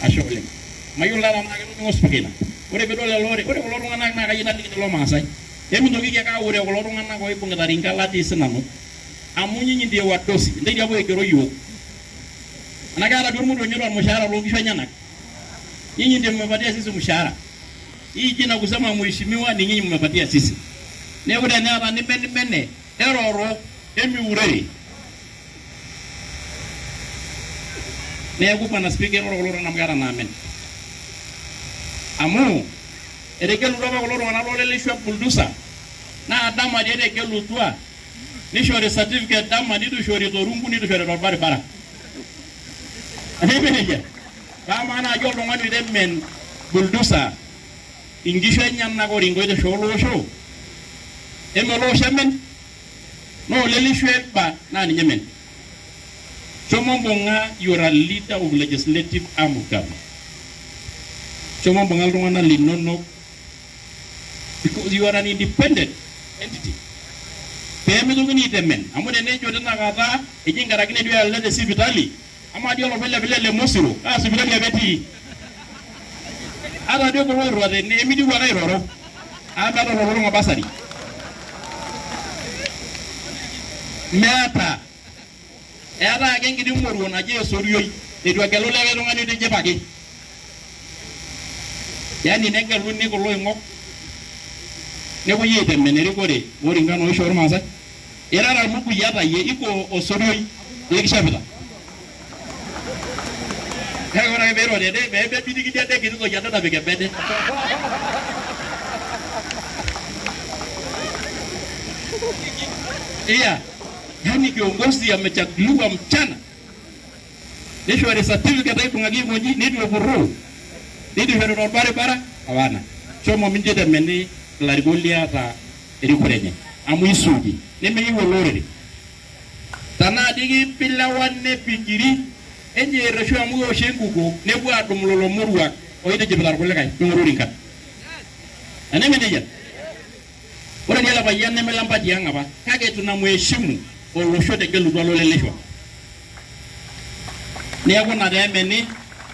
asho oleng mayiolo ana ngos pakina ore pedol lore ore kulo tung'anak naa kayieu naliki lelo maasai emintoki ake ore kulo tung'anak oibung'ita rinkalati sinanu amu nyinyi ndiye wadosi ndio hapo egero yiok anakata duo mtu nyoro mshahara lo kisho nyanak nyinyi ndiye mmepatia sisi mshahara hii jina kusema mheshimiwa ni nyinyi mmepatia sisi neeku teneata nimene eroro emiure neeku pana speaker eroro kulo namgara namen amu eregelu roba kulo tung'anak loleleshwa buldusa na adama de eregelutua nishore certificate dama nitushore torungu nitushore torbaribara anemeneja kama ana ajo oltung'ani remen buldusa ingisho enyanak oringoite shoolosho emelosho emen no lelishwe ba na ninye men chomo mbonga you are a leader of legislative arm of government chomo mbonga iltung'anak linonok because you are an independent entity peemitoki itemen amu tenejo tinakata ejingarakine duo alede sipitali ama dio lopele vile mosiro sipitali abeti ada dio ko ro de ne emidi wa kairoro aba to ro basari meata era ake ngidi moruo naje esorioi etu agelu leke tung'ani tejepaki yani negelu ni kulo ing'ok nepuoi aitemen erikore oringano oisho ormaasai irara muku yata ye iko osorioi ekishapita kake ore ake peiro dede bebidi kidede kitito yata napik ebede iya yani kiongozi amechaguliwa mchana nishore certificate aibung'aki moji netu epurro netu ishori torbaribara hawana shomo minje temeni larikok liata erikore enye amu isuji nemeyieu olorere tanaa diki pilewan nepikiri enye ereshu amu ewosh enkukuo nepuo adum lelo moruak oitijipita irkulikae ping'oru rinkat anemeneja ore ele payian nemelempati ang' apa kake tunamheshimu olosho tegelutua loleleshwa neeku ina teemeni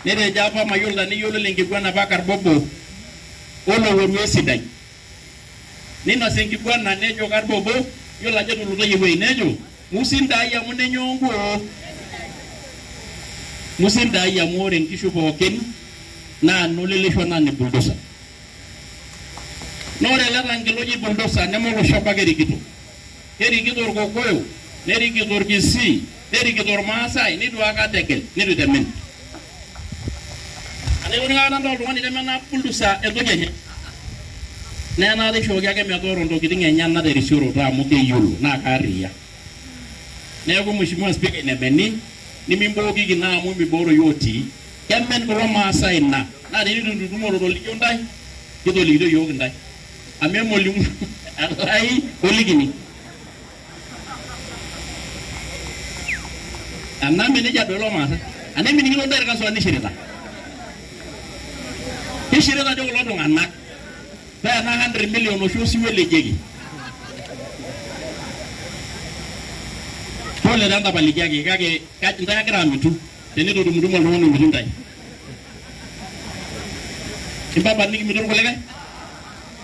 netejo apa mayiolo niyiolo lenkiguan apa karbobo olowuaru esidai ninosa enkiguana nejo karbobo yiolo ajo tulutoyie ewueji nejo musindai amu nenyonguo musindai amu ore nkishu pookin naa noleleshwa naa ne buldosa nore letangeloji buldosa nemolosho apa kerikito orkokoyo nerikito orkisii nerikito ormaasai nitu akategel nitu itemen anekuning'akata nta oltung'ani temena buldosa entoki enye nenare ishooki ake metooro ntokitin enyenak terisioroto amu keyiolo naa kaariyia neeku mheshimiwa speaker inemeni nimimbokiki naa amu mibooro yotii kemen kulo maasai naa tenitututumoto tolikio ntae kitolikito yiok ntae amu emolimu atai olikini aname nejia duo ilo maasai anemening'ito ntae irkasuani nishirita kishirita dio kulo tung'anak paa na 100 million oshi osiwuo elejeki pole tentapalikiaki kake ntae agira amitu tenitutumutumo oltung'ani omitu ntae kimbaba nikimitu irkulikae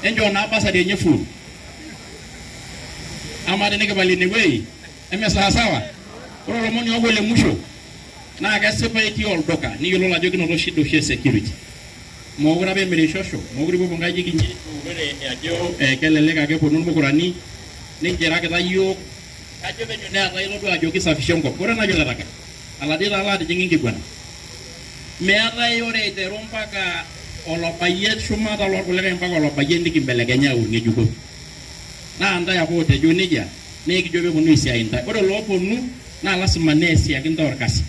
enchoo naa basari enye full ama tenikipal inewueji emesawasawa ore olomoni obo le musho naa kesipa etii olduka niyiololo ajo kinoto shida oshi e security mokure apa emirishosho mokure puo nkajijik inji ore ajo kelelek ake eponu irmukurani ninjirakita yiok kajo penyo neeta ilotu ajo kisafisha enkop ore najo letaka aladi taala atijing'a enkiguana meetai ore iteru mpaka olobayie shumata lorkulikae mpaka olobayie nikimbelekenya aun ng'ejuko naa ntae apa otejo nejia naa ekijo peeponu aisiai ntae ore looponu naa lasima neesiaki ntae orkasi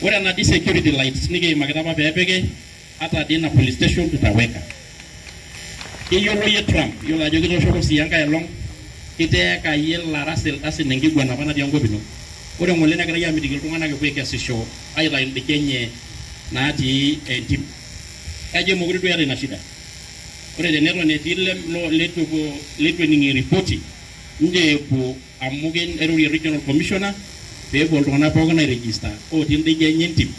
ore enadi security lights nikiimakita apa peepiki hata dii na police station tutaweka keyiolo yie Trump yiolo ajo kitooshoko sii enkae elong kiteeka yie larasil asin enkiguana apa natii enkop ino ore ng'ole negirai amitiki iltung'anak epuo aikesisho aitayu indiki enye natii entim kajo mokure duo eeta ina shida ore teneton etii letu ening'ie ripoti nje epuo amu airorie regional commissioner peepuo iltung'anak pookin airegister otii indiki enye entim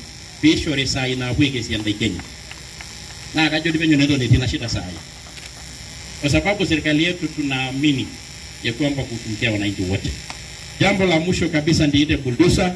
peishori saa inaapuo aikesie Kenya. Na kajo di penyo neto netina shida saa hii. Kwa sababu serikali yetu tunaamini ya kwamba kutumikia wananchi wote. Jambo la mwisho kabisa ndiite bulldozer